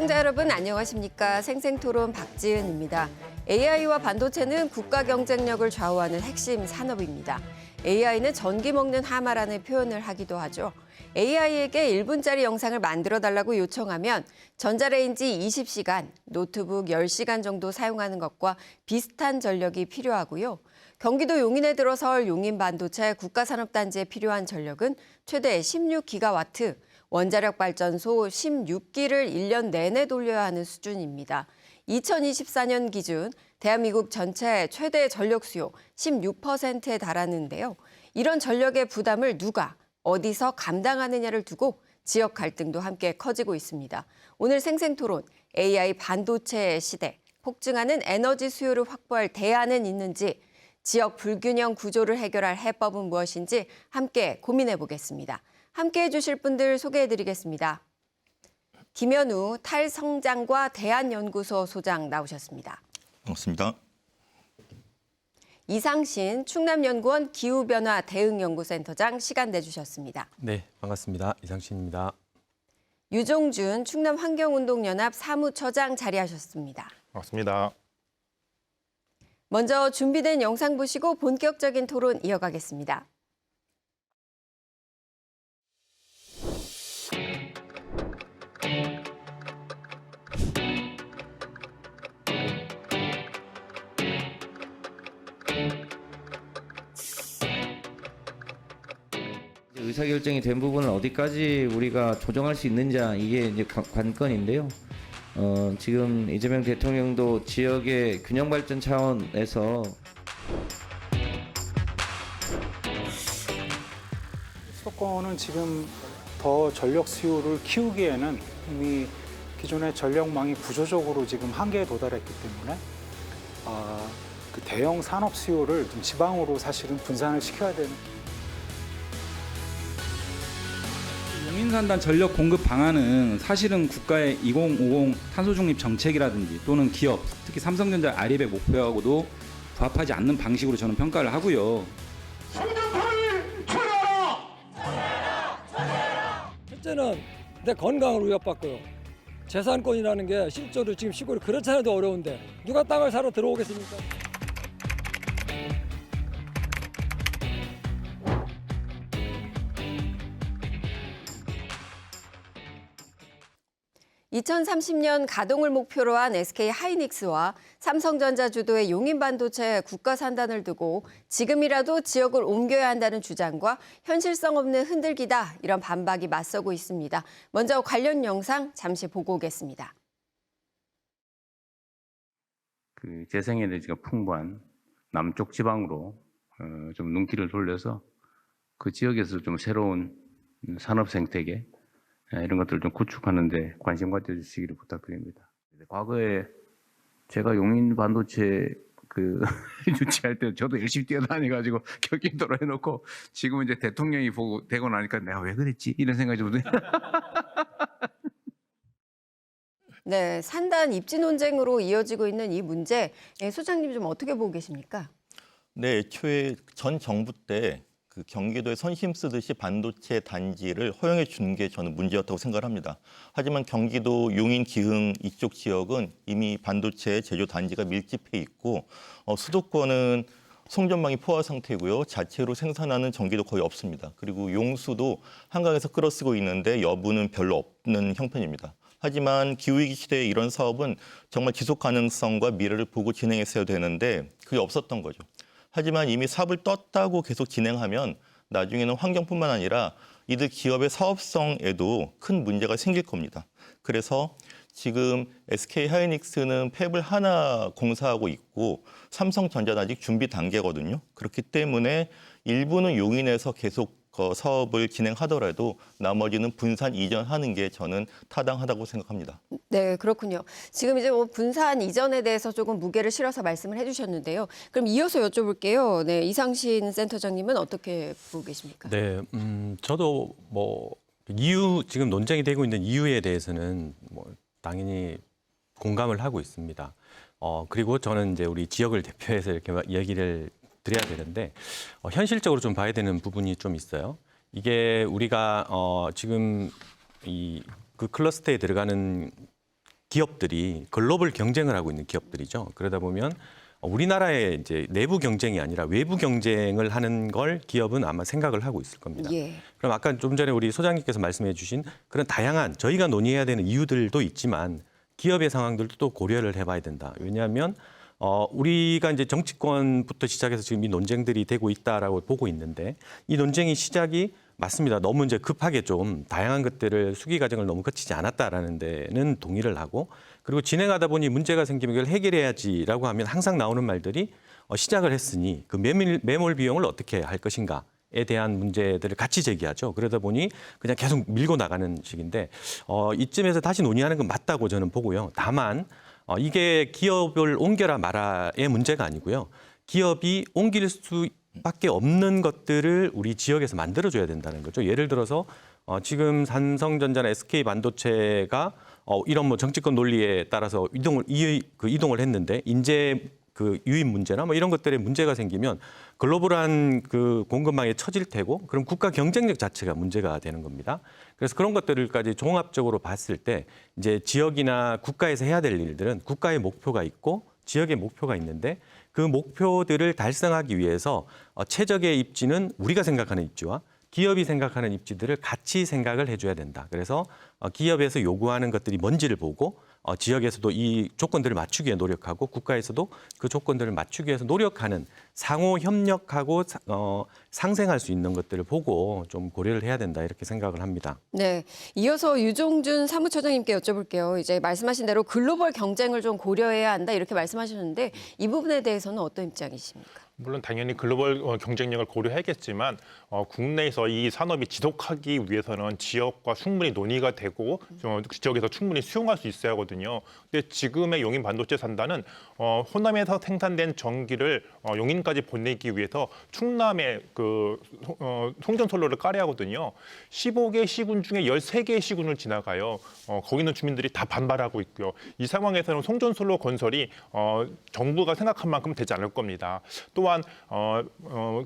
시청자 여러분 안녕하십니까? 생생토론 박지은입니다. AI와 반도체는 국가 경쟁력을 좌우하는 핵심 산업입니다. AI는 전기 먹는 하마라는 표현을 하기도 하죠. AI에게 1분짜리 영상을 만들어달라고 요청하면 전자레인지 20시간, 노트북 10시간 정도 사용하는 것과 비슷한 전력이 필요하고요. 경기도 용인에 들어설 용인반도체 국가산업단지에 필요한 전력은 최대 16기가와트, 원자력 발전소 16기를 1년 내내 돌려야 하는 수준입니다. 2024년 기준 대한민국 전체 최대 전력 수요 16%에 달하는데요. 이런 전력의 부담을 누가 어디서 감당하느냐를 두고 지역 갈등도 함께 커지고 있습니다. 오늘 생생토론 AI 반도체의 시대, 폭증하는 에너지 수요를 확보할 대안은 있는지, 지역 불균형 구조를 해결할 해법은 무엇인지 함께 고민해 보겠습니다. 함께해 주실 분들 소개해드리겠습니다. 김현우 탈성장과 대안연구소 소장 나오셨습니다. 반갑습니다. 이상신 충남연구원 기후변화 대응연구센터장 시간 내주셨습니다. 네, 반갑습니다. 이상신입니다. 유종준 충남환경운동연합 사무처장 자리하셨습니다. 반갑습니다. 먼저 준비된 영상 보시고 본격적인 토론 이어가겠습니다. 의사결정이 된 부분을 어디까지 우리가 조정할 수 있는지 이게 이제 관건인데요. 지금 이재명 대통령도 지역의 균형 발전 차원에서 수도권은 지금 더 전력 수요를 키우기에는 이미 기존의 전력망이 구조적으로 지금 한계에 도달했기 때문에 그 대형 산업 수요를 좀 지방으로 사실은 분산을 시켜야 되는. 용인산단 전력 공급 방안은 사실은 국가의 2050 탄소 중립 정책이라든지 또는 기업, 특히 삼성전자 아리백 목표하고도 부합하지 않는 방식으로 저는 평가를 하고요. 성장통을 초래하라! 첫째는 내 건강을 위협받고요. 재산권이라는 게 실제로 지금 시골이 그렇지 않아도 어려운데 누가 땅을 사러 들어오겠습니까? (2030년) 가동을 목표로 한 SK 하이닉스와 삼성전자 주도의 용인반도체 국가산단을 두고 지금이라도 지역을 옮겨야 한다는 주장과 현실성 없는 흔들기다, 이런 반박이 맞서고 있습니다. 먼저 관련 영상 잠시 보고 오겠습니다. 그 재생에너지가 풍부한 남쪽 지방으로 좀 눈길을 돌려서 그 지역에서 좀 새로운 산업 생태계 이런 것들을 좀 구축하는 데 관심 가져주시기를 부탁드립니다. 과거에 제가 용인 반도체 유치할 때 저도 열심히 뛰어다녀가지고 격인도로 해놓고 지금은 이제 대통령이 되고 나니까 내가 왜 그랬지? 이런 생각이 좀 드네요. 네, 산단 입지 논쟁으로 이어지고 있는 이 문제, 소장님 좀 어떻게 보고 계십니까? 네, 애초에 전 정부 때 그 경기도에 선심 쓰듯이 반도체 단지를 허용해 주는 게 저는 문제였다고 생각을 합니다. 하지만 경기도 용인, 기흥 이쪽 지역은 이미 반도체 제조 단지가 밀집해 있고 수도권은 송전망이 포화 상태고요. 자체로 생산하는 전기도 거의 없습니다. 그리고 용수도 한강에서 끌어쓰고 있는데 여부는 별로 없는 형편입니다. 하지만 기후위기 시대에 이런 사업은 정말 지속 가능성과 미래를 보고 진행했어야 되는데 그게 없었던 거죠. 하지만 이미 사업을 떴다고 계속 진행하면 나중에는 환경뿐만 아니라 이들 기업의 사업성에도 큰 문제가 생길 겁니다. 그래서 지금 SK 하이닉스는 팹을 하나 공사하고 있고 삼성전자는 아직 준비 단계거든요. 그렇기 때문에 일부는 용인에서 계속 사업을 진행하더라도 나머지는 분산 이전하는 게 저는 타당하다고 생각합니다. 네, 그렇군요. 지금 이제 분산 이전에 대해서 조금 무게를 실어서 말씀을 해주셨는데요. 그럼 이어서 여쭤볼게요. 네, 이상신 센터장님은 어떻게 보고 계십니까? 네, 저도 지금 논쟁이 되고 있는 이유에 대해서는 당연히 공감을 하고 있습니다. 그리고 저는 이제 우리 지역을 대표해서 이렇게 얘기를 드려야 되는데 현실적으로 좀 봐야 되는 부분이 좀 있어요. 이게 우리가 지금 그 클러스터에 들어가는 기업들이 글로벌 경쟁을 하고 있는 기업들이죠. 그러다 보면 우리나라의 이제 내부 경쟁이 아니라 외부 경쟁을 하는 걸 기업은 아마 생각을 하고 있을 겁니다. 예. 그럼 아까 좀 전에 우리 소장님께서 말씀해 주신 그런 다양한 저희가 논의해야 되는 이유들도 있지만 기업의 상황들도 또 고려를 해봐야 된다. 왜냐하면 우리가 이제 정치권부터 시작해서 지금 이 논쟁들이 되고 있다라고 보고 있는데 이 논쟁이 시작이 맞습니다. 너무 이제 급하게 좀 다양한 것들을 수기 과정을 너무 거치지 않았다라는 데는 동의를 하고 그리고 진행하다 보니 문제가 생기면 이걸 해결해야지라고 하면 항상 나오는 말들이 시작을 했으니 그 매몰 비용을 어떻게 할 것인가에 대한 문제들을 같이 제기하죠. 그러다 보니 그냥 계속 밀고 나가는 식인데 이쯤에서 다시 논의하는 건 맞다고 저는 보고요. 다만 이게 기업을 옮겨라 마라의 문제가 아니고요. 기업이 옮길 수밖에 없는 것들을 우리 지역에서 만들어줘야 된다는 거죠. 예를 들어서 지금 삼성전자나 SK반도체가 이런 뭐 정치권 논리에 따라서 이동을 했는데 인재 그 유입 문제나 뭐 이런 것들에 문제가 생기면 글로벌한 그 공급망에 처질 테고 그럼 국가 경쟁력 자체가 문제가 되는 겁니다. 그래서 그런 것들까지 종합적으로 봤을 때 이제 지역이나 국가에서 해야 될 일들은 국가의 목표가 있고 지역의 목표가 있는데 그 목표들을 달성하기 위해서 최적의 입지는 우리가 생각하는 입지와 기업이 생각하는 입지들을 같이 생각을 해줘야 된다. 그래서 기업에서 요구하는 것들이 뭔지를 보고 지역에서도 이 조건들을 맞추기 위해 노력하고 국가에서도 그 조건들을 맞추기 위해서 노력하는 상호 협력하고 상생할 수 있는 것들을 보고 좀 고려를 해야 된다 이렇게 생각을 합니다. 네, 이어서 유종준 사무처장님께 여쭤볼게요. 이제 말씀하신 대로 글로벌 경쟁을 좀 고려해야 한다 이렇게 말씀하셨는데 이 부분에 대해서는 어떤 입장이십니까? 물론 당연히 글로벌 경쟁력을 고려해야겠지만 국내에서 이 산업이 지속하기 위해서는 지역과 충분히 논의가 되고 지역에서 충분히 수용할 수 있어야 하거든요. 근데 지금의 용인 반도체 산다는 호남에서 생산된 전기를 용인까지 보내기 위해서 충남에 그 송전솔로를 깔아야 하거든요. 15개 시군 중에 13개의 시군을 지나가요. 거기 있는 주민들이 다 반발하고 있고요. 이 상황에서는 송전솔로 건설이 정부가 생각한 만큼 되지 않을 겁니다. 또한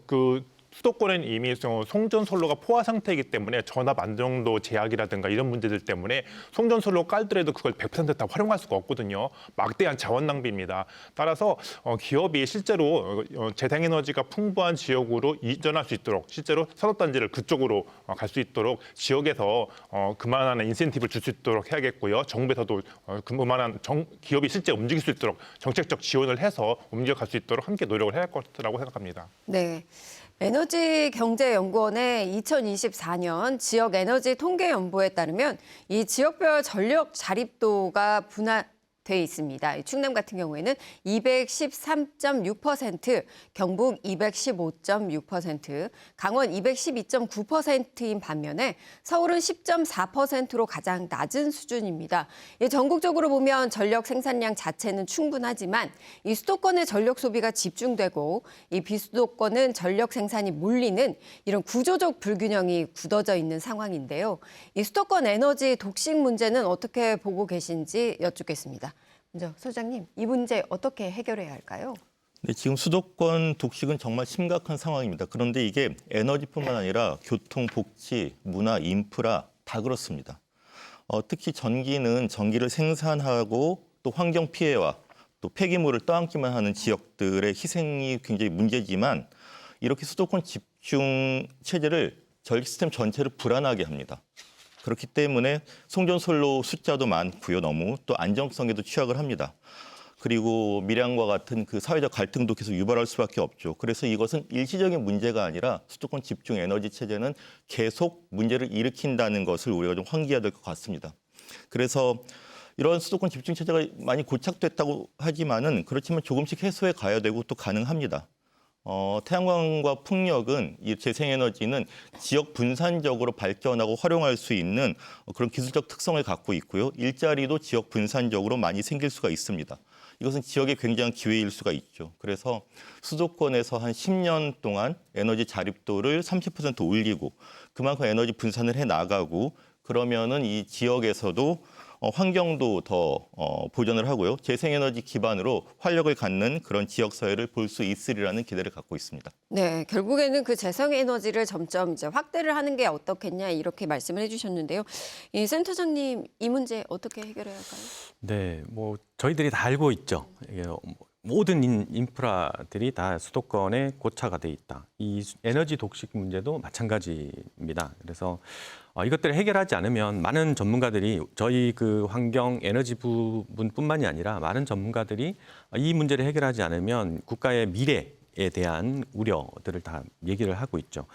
그 수도권은 이미 송전솔로가 포화 상태이기 때문에 전압 안정도 제약이라든가 이런 문제들 때문에 송전솔로 깔더라도 그걸 100% 다 활용할 수가 없거든요. 막대한 자원 낭비입니다. 따라서 기업이 실제로 재생에너지가 풍부한 지역으로 이전할 수 있도록 실제로 산업단지를 그쪽으로 갈 수 있도록 지역에서 그만한 인센티브를 줄 수 있도록 해야겠고요. 정부에서도 그만한 기업이 실제 움직일 수 있도록 정책적 지원을 해서 옮겨갈 수 있도록 함께 노력을 해야 할 것이라고 생각합니다. 네. 에너지경제연구원의 2024년 지역 에너지 통계 연보에 따르면 이 지역별 전력 자립도가 돼 있습니다. 충남 같은 경우에는 213.6%, 경북 215.6%, 강원 212.9%인 반면에 서울은 10.4%로 가장 낮은 수준입니다. 전국적으로 보면 전력 생산량 자체는 충분하지만 이 수도권의 전력 소비가 집중되고 이 비수도권은 전력 생산이 몰리는 이런 구조적 불균형이 굳어져 있는 상황인데요. 이 수도권 에너지 독식 문제는 어떻게 보고 계신지 여쭙겠습니다. 먼저 소장님, 이 문제 어떻게 해결해야 할까요? 네, 지금 수도권 독식은 정말 심각한 상황입니다. 그런데 이게 에너지뿐만 아니라 교통, 복지, 문화, 인프라 다 그렇습니다. 특히 전기는 전기를 생산하고 또 환경 피해와 또 폐기물을 떠안기만 하는 지역들의 희생이 굉장히 문제지만 이렇게 수도권 집중 체제를 전기 시스템 전체를 불안하게 합니다. 그렇기 때문에 송전솔로 숫자도 많고요. 너무 또 안정성에도 취약을 합니다. 그리고 밀양과 같은 그 사회적 갈등도 계속 유발할 수밖에 없죠. 그래서 이것은 일시적인 문제가 아니라 수도권 집중 에너지 체제는 계속 문제를 일으킨다는 것을 우리가 좀 환기해야 될 것 같습니다. 그래서 이런 수도권 집중 체제가 많이 고착됐다고 하지만은 그렇지만 조금씩 해소해 가야 되고 또 가능합니다. 태양광과 풍력은 이 재생에너지는 지역 분산적으로 발전하고 활용할 수 있는 그런 기술적 특성을 갖고 있고요. 일자리도 지역 분산적으로 많이 생길 수가 있습니다. 이것은 지역의 굉장한 기회일 수가 있죠. 그래서 수도권에서 한 10년 동안 에너지 자립도를 30% 올리고 그만큼 에너지 분산을 해 나가고 그러면은 이 지역에서도 환경도 더 보전을 하고요. 재생에너지 기반으로 활력을 갖는 그런 지역 사회를 볼 수 있으리라는 기대를 갖고 있습니다. 네, 결국에는 그 재생에너지를 점점 이제 확대를 하는 게 어떻겠냐 이렇게 말씀을 해주셨는데요. 이 센터장님, 이 문제 어떻게 해결해야 할까요? 네, 뭐 저희들이 다 알고 있죠. 이게 모든 인프라들이 다 수도권에 고착화 돼 있다. 이 에너지 독식 문제도 마찬가지입니다. 그래서 이것들을 해결하지 않으면 많은 전문가들이 저희 그 환경 에너지 부분뿐만이 아니라 많은 전문가들이 이 문제를 해결하지 않으면 국가의 미래에 대한 우려들을 다 얘기를 하고 있죠.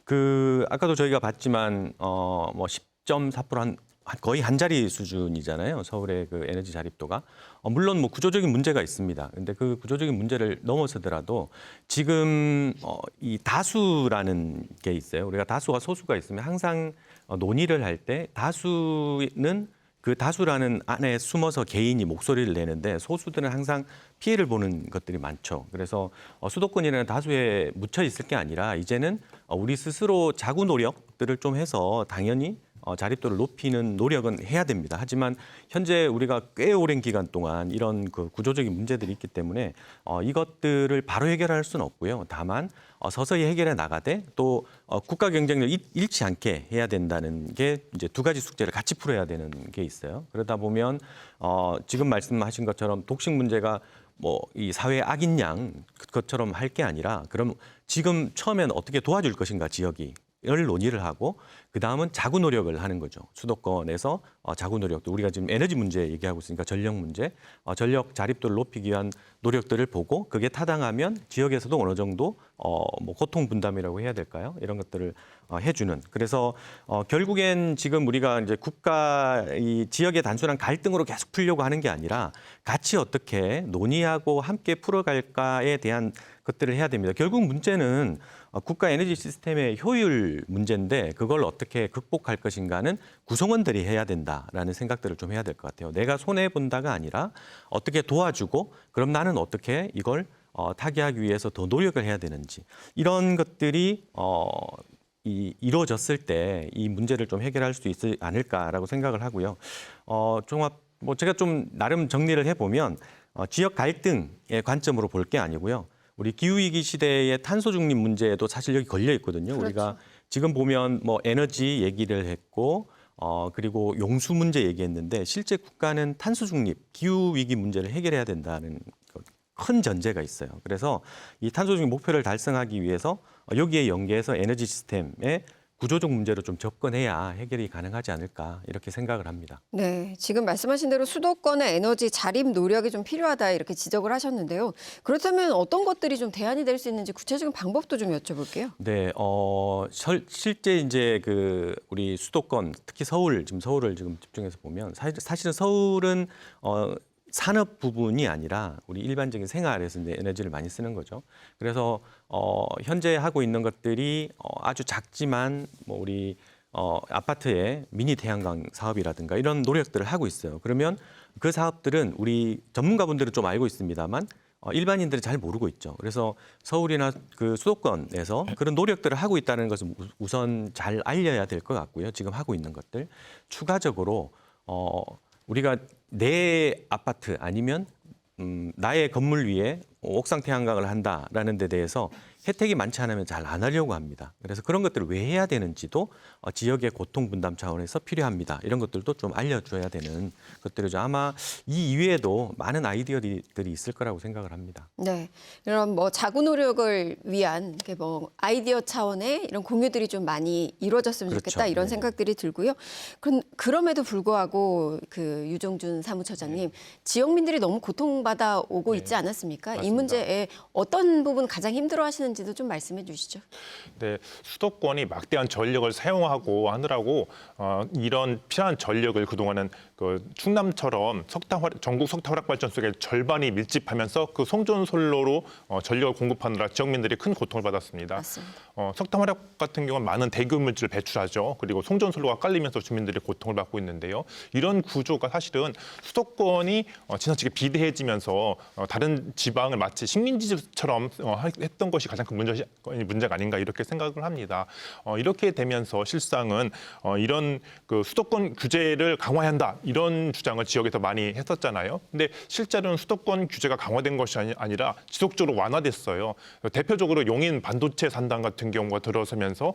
그 아까도 저희가 봤지만 뭐 10.4% 거의 한 자리 수준이잖아요. 서울의 그 에너지 자립도가. 물론 뭐 구조적인 문제가 있습니다. 근데 그 구조적인 문제를 넘어서더라도 지금 이 다수라는 게 있어요. 우리가 다수와 소수가 있으면 항상 논의를 할 때 다수는 그 다수라는 안에 숨어서 개인이 목소리를 내는데 소수들은 항상 피해를 보는 것들이 많죠. 그래서 수도권이라는 다수에 묻혀 있을 게 아니라 이제는 우리 스스로 자구 노력들을 좀 해서 당연히 자립도를 높이는 노력은 해야 됩니다. 하지만 현재 우리가 꽤 오랜 기간 동안 이런 그 구조적인 문제들이 있기 때문에 이것들을 바로 해결할 수는 없고요. 다만 서서히 해결해 나가되 또 국가 경쟁력 잃지 않게 해야 된다는 게 이제 두 가지 숙제를 같이 풀어야 되는 게 있어요. 그러다 보면 지금 말씀하신 것처럼 독식 문제가 뭐 이 사회 악인 양 그것처럼 할 게 아니라 그럼 지금 처음에는 어떻게 도와줄 것인가 지역이 를 논의를 하고 그다음은 자구 노력을 하는 거죠. 수도권에서 자구 노력도 우리가 지금 에너지 문제 얘기하고 있으니까 전력 문제, 전력 자립도를 높이기 위한 노력들을 보고 그게 타당하면 지역에서도 어느 정도 뭐 고통 분담이라고 해야 될까요? 이런 것들을 해주는. 그래서 결국엔 지금 우리가 이제 국가 이 지역의 단순한 갈등으로 계속 풀려고 하는 게 아니라 같이 어떻게 논의하고 함께 풀어갈까에 대한 것들을 해야 됩니다. 결국 문제는 국가 에너지 시스템의 효율 문제인데 그걸 어떻게 극복할 것인가는 구성원들이 해야 된다라는 생각들을 좀 해야 될 것 같아요. 내가 손해본다가 아니라 어떻게 도와주고 그럼 나는 어떻게 이걸 타개하기 위해서 더 노력을 해야 되는지 이런 것들이 이루어졌을 때 이 문제를 좀 해결할 수 있지 않을까라고 생각을 하고요. 뭐 제가 좀 나름 정리를 해보면 지역 갈등의 관점으로 볼 게 아니고요. 우리 기후위기 시대의 탄소 중립 문제에도 사실 여기 걸려 있거든요. 그렇죠. 우리가 지금 보면 뭐 에너지 얘기를 했고 그리고 용수 문제 얘기했는데 실제 국가는 탄소 중립, 기후위기 문제를 해결해야 된다는 큰 전제가 있어요. 그래서 이 탄소 중립 목표를 달성하기 위해서 여기에 연계해서 에너지 시스템의 구조적 문제로 좀 접근해야 해결이 가능하지 않을까 이렇게 생각을 합니다. 네, 지금 말씀하신 대로 수도권의 에너지 자립 노력이 좀 필요하다 이렇게 지적을 하셨는데요. 그렇다면 어떤 것들이 좀 대안이 될 수 있는지 구체적인 방법도 좀 여쭤볼게요. 네, 실제 이제 그 우리 수도권 특히 서울을 지금 집중해서 보면 사실은 서울은 산업 부분이 아니라 우리 일반적인 생활에서 이제 에너지를 많이 쓰는 거죠. 그래서 현재 하고 있는 것들이 아주 작지만 뭐 우리 아파트에 미니 태양광 사업이라든가 이런 노력들을 하고 있어요. 그러면 그 사업들은 우리 전문가분들은 좀 알고 있습니다만 일반인들은 잘 모르고 있죠. 그래서 서울이나 그 수도권에서 그런 노력들을 하고 있다는 것을 우선 잘 알려야 될 것 같고요. 지금 하고 있는 것들 추가적으로 우리가 내 아파트 아니면 나의 건물 위에 옥상 태양광을 한다라는 데 대해서 혜택이 많지 않으면 잘 안 하려고 합니다. 그래서 그런 것들을 왜 해야 되는지도 지역의 고통 분담 차원에서 필요합니다. 이런 것들도 좀 알려줘야 되는 것들이죠. 아마 이 이외에도 많은 아이디어들이 있을 거라고 생각을 합니다. 네, 이런 뭐 자구 노력을 위한 뭐 아이디어 차원의 이런 공유들이 좀 많이 이루어졌으면 그렇죠. 좋겠다 이런 네네. 생각들이 들고요. 그럼에도 불구하고 그 유종준 사무처장님 지역민들이 너무 고통받아 오고 있지 않았습니까? 맞습니다. 이 문제에 어떤 부분 가장 힘들어하시는지도 좀 말씀해 주시죠. 네, 수도권이 막대한 전력을 사용하고 하느라고 이런 필요한 전력을 그동안은 그 충남처럼 전국 석탄 화력 발전소의 절반이 밀집하면서 그 송전솔로로 전력을 공급하느라 지역민들이 큰 고통을 받았습니다. 맞습니다. 석탄 화력 같은 경우는 많은 대기물질을 배출하죠. 그리고 송전솔로가 깔리면서 주민들이 고통을 받고 있는데요. 이런 구조가 사실은 수도권이 지나치게 비대해지면서 다른 지방을 마치 식민지처럼 했던 것이 가장 큰 문제가 아닌가 이렇게 생각을 합니다. 이렇게 되면서 실상은 이런 그 수도권 규제를 강화해야 한다 이런 주장을 지역에서 많이 했었잖아요. 근데 실제로는 수도권 규제가 강화된 것이 아니라 지속적으로 완화됐어요. 대표적으로 용인 반도체 산단 같은 경우가 들어서면서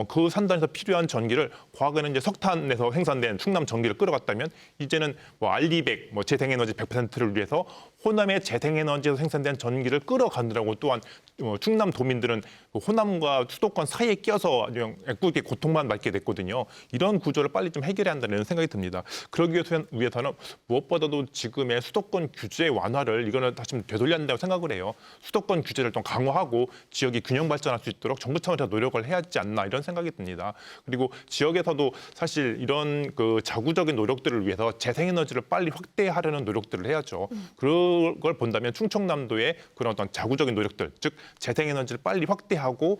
그 산단에서 필요한 전기를 과거에는 이제 석탄에서 생산된 충남 전기를 끌어갔다면 이제는 뭐 알리백, 뭐 재생에너지 100%를 위해서 호남의 재생에너지에서 생산된 전기를 끌어가느라고 또한 충남 도민들은 호남과 수도권 사이에 끼어서 애꿎게 고통만 받게 됐거든요. 이런 구조를 빨리 좀 해결해야 한다는 생각이 듭니다. 그러기 위해서는 무엇보다도 지금의 수도권 규제 완화를 이거는 다시 좀 되돌려야 한다고 생각을 해요. 수도권 규제를 좀 강화하고 지역이 균형 발전할 수 있도록 정부 차원에서 노력을 해야 하지 않나 이런 생각이 듭니다. 그리고 지역에서도 사실 이런 그 자구적인 노력들을 위해서 재생에너지를 빨리 확대하려는 노력들을 해야죠. 그걸 본다면 충청남도의 그런 어떤 자구적인 노력들, 즉 재생에너지를 빨리 확대하고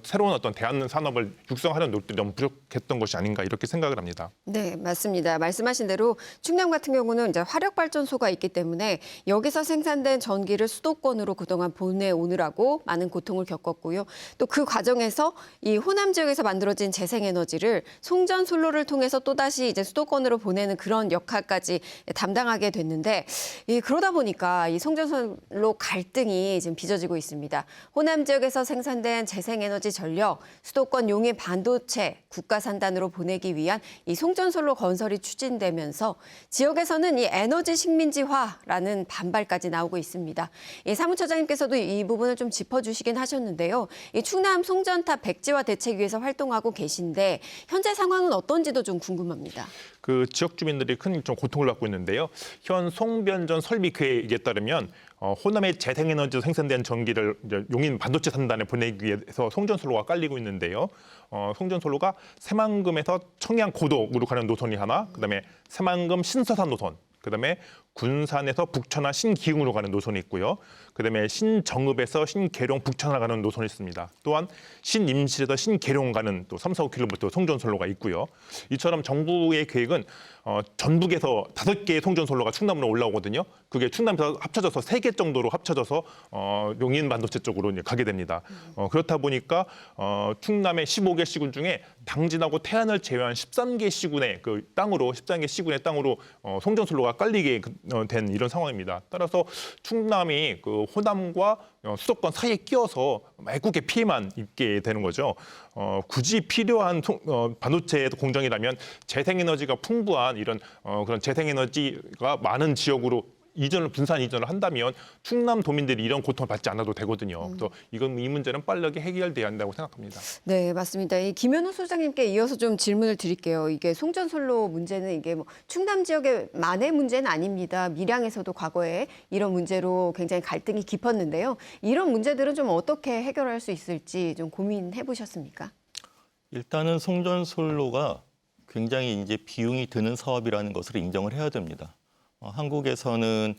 새로운 어떤 대안 산업을 육성하려는 노력들이 너무 부족했던 것이 아닌가 이렇게 생각을 합니다. 네, 맞습니다. 말씀하신 대로 충남 같은 경우는 이제 화력발전소가 있기 때문에 여기서 생산된 전기를 수도권으로 그동안 보내오느라고 많은 고통을 겪었고요. 또 그 과정에서 이 호남 지역에서 만들어진 재생에너지를 송전솔로를 통해서 또다시 이제 수도권으로 보내는 그런 역할까지 담당하게 됐는데 그러다 보니까 이 송전솔로 갈등이 지금 빚어지고 있습니다. 호남 지역에서 생산된 재생에너지 전력, 수도권 용인 반도체 국가 산단으로 보내기 위한 이 송전솔로 건설이 추진되면서 지역에서는 이 에너지 식민지화라는 반발까지 나오고 있습니다. 이 사무처장님께서도 이 부분을 좀 짚어주시긴 하셨는데요. 이 충남 송전탑 백지화 대책위에서 활동하고 계신데 현재 상황은 어떤지도 좀 궁금합니다. 그 지역 주민들이 큰 좀 고통을 받고 있는데요. 현 송변전 설비 계획에 따르면 호남의 재생에너지로 생산된 전기를 이제 용인 반도체 산단에 보내기 위해서 송전솔로가 깔리고 있는데요. 송전솔로가 새만금에서 청양 고덕으로 가는 노선이 하나, 그다음에 새만금 신서산 노선, 그다음에 군산에서 북천안 신기흥으로 가는 노선이 있고요. 그다음에 신정읍에서 신계룡 북천안 가는 노선이 있습니다. 또한 신임실에서 신계룡 가는 또 3, 4km 송전솔로가 있고요. 이처럼 정부의 계획은 전북에서 5개의 송전솔로가 충남으로 올라오거든요. 그게 충남에서 합쳐져서 3개 정도로 합쳐져서 용인 반도체 쪽으로 이제 가게 됩니다. 그렇다 보니까 충남의 15개 시군 중에 당진하고 태안을 제외한 13개 시군의 그 땅으로 13개 시군의 땅으로 송전솔로가 깔리게 된 이런 상황입니다. 따라서 충남이 그 호남과 수도권 사이에 끼어서 애꿎게 피해만 입게 되는 거죠. 굳이 필요한 반도체 공정이라면 재생에너지가 풍부한 이런 그런 재생에너지가 많은 지역으로 분산 이전을 한다면 충남 도민들이 이런 고통을 받지 않아도 되거든요. 그래서 이 문제는 빠르게 해결돼야 한다고 생각합니다. 네, 맞습니다. 이 김현우 소장님께 이어서 좀 질문을 드릴게요. 이게 송전솔로 문제는 이게 뭐 충남 지역의만의 문제는 아닙니다. 밀양에서도 과거에 이런 문제로 굉장히 갈등이 깊었는데요. 이런 문제들은 좀 어떻게 해결할 수 있을지 좀 고민해 보셨습니까? 일단은 송전솔로가 굉장히 이제 비용이 드는 사업이라는 것을 인정을 해야 됩니다. 한국에서는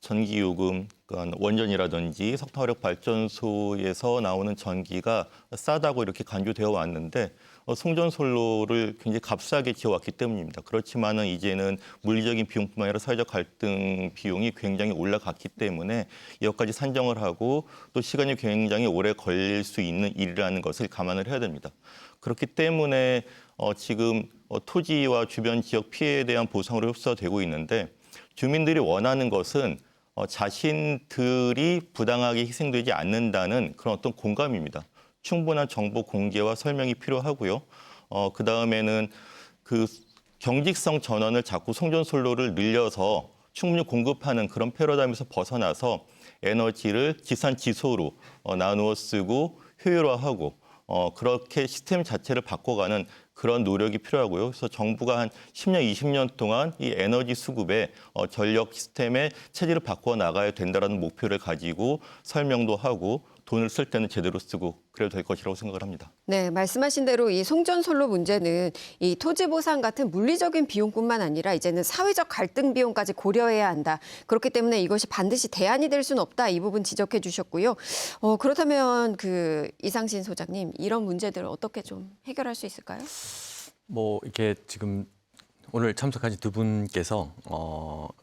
전기요금, 그러니까 원전이라든지 석탄화력 발전소에서 나오는 전기가 싸다고 이렇게 간주되어 왔는데 송전솔로를 굉장히 값싸게 지어왔기 때문입니다. 그렇지만은 이제는 물리적인 비용뿐만 아니라 사회적 갈등 비용이 굉장히 올라갔기 때문에 여기까지 산정을 하고 또 시간이 굉장히 오래 걸릴 수 있는 일이라는 것을 감안을 해야 됩니다. 그렇기 때문에 지금 토지와 주변 지역 피해에 대한 보상으로 흡수되고 있는데 주민들이 원하는 것은 자신들이 부당하게 희생되지 않는다는 그런 어떤 공감입니다. 충분한 정보 공개와 설명이 필요하고요. 그다음에는 그 경직성 전원을 자꾸 송전솔로를 늘려서 충분히 공급하는 그런 패러다임에서 벗어나서 에너지를 지산지소로 나누어 쓰고 효율화하고 그렇게 시스템 자체를 바꿔가는 그런 노력이 필요하고요. 그래서 정부가 한 10년, 20년 동안 이 에너지 수급에 전력 시스템의 체질을 바꿔 나가야 된다는 목표를 가지고 설명도 하고 돈을 쓸 때는 제대로 쓰고 그래도 될 것이라고 생각을 합니다. 네, 말씀하신 대로 이 송전솔로 문제는 이 토지 보상 같은 물리적인 비용뿐만 아니라 이제는 사회적 갈등 비용까지 고려해야 한다. 그렇기 때문에 이것이 반드시 대안이 될 수는 없다. 이 부분 지적해 주셨고요. 그렇다면 그 이상신 소장님, 이런 문제들을 어떻게 좀 해결할 수 있을까요? 뭐 이렇게 지금 오늘 참석하신 두 분께서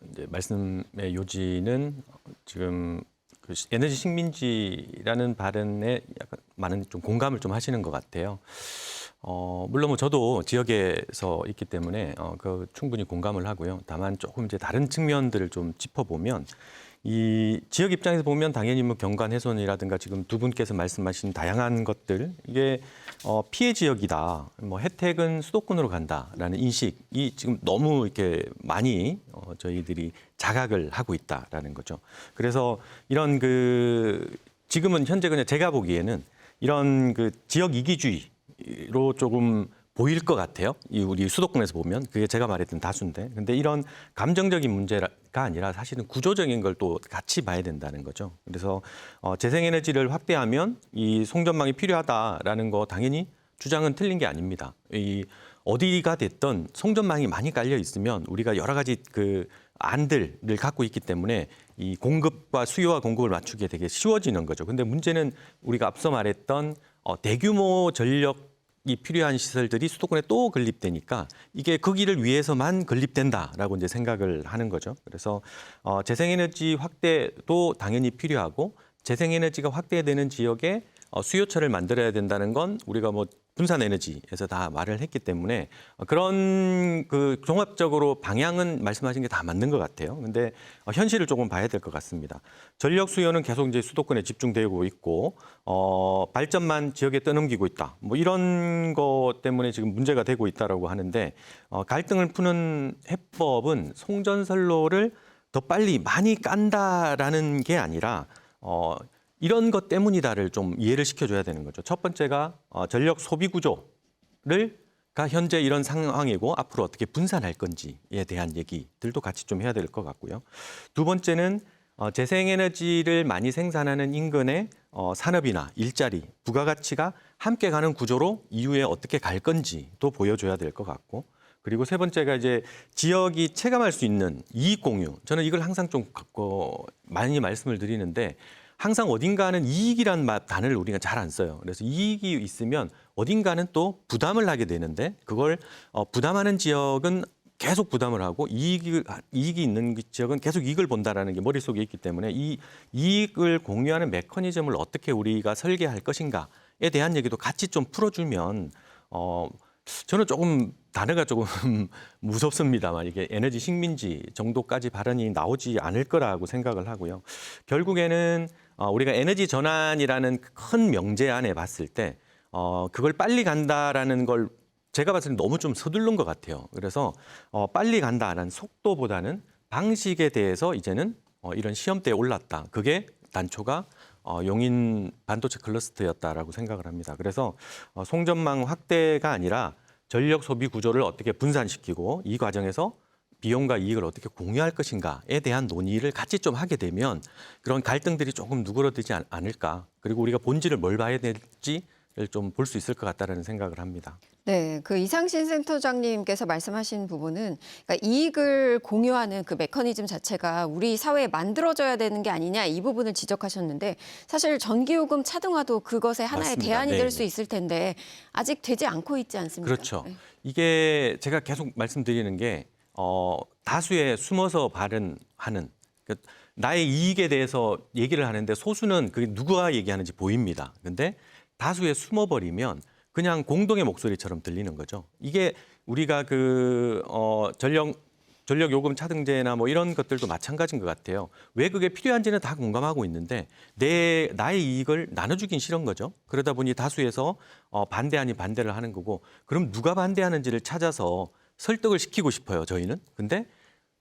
이제 말씀의 요지는 지금 그 에너지 식민지라는 발언에 약간 많은 좀 공감을 좀 하시는 것 같아요. 물론 뭐 저도 지역에서 있기 때문에 그 충분히 공감을 하고요. 다만 조금 이제 다른 측면들을 좀 짚어보면 이 지역 입장에서 보면 당연히 뭐 경관 훼손이라든가 지금 두 분께서 말씀하신 다양한 것들 이게 피해 지역이다. 뭐 혜택은 수도권으로 간다라는 인식이 지금 너무 이렇게 많이 저희들이 자각을 하고 있다라는 거죠. 그래서 이런 그 지금은 현재 그냥 제가 보기에는 이런 그 지역 이기주의로 조금 보일 것 같아요. 이 우리 수도권에서 보면 그게 제가 말했던 다수인데, 근데 이런 감정적인 문제가 아니라 사실은 구조적인 걸 또 같이 봐야 된다는 거죠. 그래서 재생에너지를 확대하면 이 송전망이 필요하다라는 거 당연히 주장은 틀린 게 아닙니다. 이 어디가 됐든 송전망이 많이 깔려 있으면 우리가 여러 가지 그 안들을 갖고 있기 때문에 이 공급과 수요와 공급을 맞추기에 되게 쉬워지는 거죠. 근데 문제는 우리가 앞서 말했던 대규모 전력 이 필요한 시설들이 수도권에 또 건립되니까 이게 거기를 위해서만 건립된다라고 이제 생각을 하는 거죠. 그래서 재생에너지 확대도 당연히 필요하고 재생에너지가 확대되는 지역에 수요처를 만들어야 된다는 건 우리가 뭐 분산에너지에서 다 말을 했기 때문에 그런 그 종합적으로 방향은 말씀하신 게 다 맞는 것 같아요. 근데 현실을 조금 봐야 될 것 같습니다. 전력 수요는 계속 이제 수도권에 집중되고 있고 발전만 지역에 떠넘기고 있다. 뭐 이런 것 때문에 지금 문제가 되고 있다라고 하는데 갈등을 푸는 해법은 송전선로를 더 빨리 많이 깐다라는 게 아니라 이런 것 때문이다를 좀 이해를 시켜줘야 되는 거죠. 첫 번째가 전력 소비 구조가 현재 이런 상황이고 앞으로 어떻게 분산할 건지에 대한 얘기들도 같이 좀 해야 될 것 같고요. 두 번째는 재생에너지를 많이 생산하는 인근의 산업이나 일자리, 부가가치가 함께 가는 구조로 이후에 어떻게 갈 건지도 보여줘야 될 것 같고, 그리고 세 번째가 이제 지역이 체감할 수 있는 이익 공유. 저는 이걸 항상 좀 많이 말씀을 드리는데 항상 어딘가는 이익이란 단어를 우리가 잘 안 써요. 그래서 이익이 있으면 어딘가는 또 부담을 하게 되는데 그걸 부담하는 지역은 계속 부담을 하고 이익이 있는 지역은 계속 이익을 본다라는 게 머릿속에 있기 때문에 이 이익을 공유하는 메커니즘을 어떻게 우리가 설계할 것인가에 대한 얘기도 같이 좀 풀어주면 저는 조금 단어가 조금 무섭습니다만 이게 에너지 식민지 정도까지 발언이 나오지 않을 거라고 생각을 하고요. 결국에는 우리가 에너지 전환이라는 큰 명제 안에 봤을 때 그걸 빨리 간다라는 걸 제가 봤을 때 너무 좀 서두른 것 같아요. 그래서 빨리 간다라는 속도보다는 방식에 대해서 이제는 이런 시험대에 올랐다. 그게 단초가 용인 반도체 클러스터였다라고 생각을 합니다. 그래서 송전망 확대가 아니라 전력 소비 구조를 어떻게 분산시키고 이 과정에서 비용과 이익을 어떻게 공유할 것인가에 대한 논의를 같이 좀 하게 되면 그런 갈등들이 조금 누그러들지 않을까. 그리고 우리가 본질을 뭘 봐야 될지를 좀 볼 수 있을 것 같다는 생각을 합니다. 네, 그 이상신 센터장님께서 말씀하신 부분은 그러니까 이익을 공유하는 그 메커니즘 자체가 우리 사회에 만들어져야 되는 게 아니냐 이 부분을 지적하셨는데 사실 전기요금 차등화도 그것의 하나의 맞습니다. 대안이 네, 될 네. 수 있을 텐데 아직 되지 않고 있지 않습니까? 그렇죠. 네. 이게 제가 계속 말씀드리는 게 다수의 숨어서 발언하는 그러니까 나의 이익에 대해서 얘기를 하는데 소수는 그게 누가 얘기하는지 보입니다. 근데 다수에 숨어버리면 그냥 공동의 목소리처럼 들리는 거죠. 이게 우리가 그 전력 요금 차등제나 뭐 이런 것들도 마찬가지인 것 같아요. 왜 그게 필요한지는 다 공감하고 있는데 나의 이익을 나눠주긴 싫은 거죠. 그러다 보니 다수에서 반대 아닌 반대를 하는 거고, 그럼 누가 반대하는지를 찾아서 설득을 시키고 싶어요, 저희는. 근데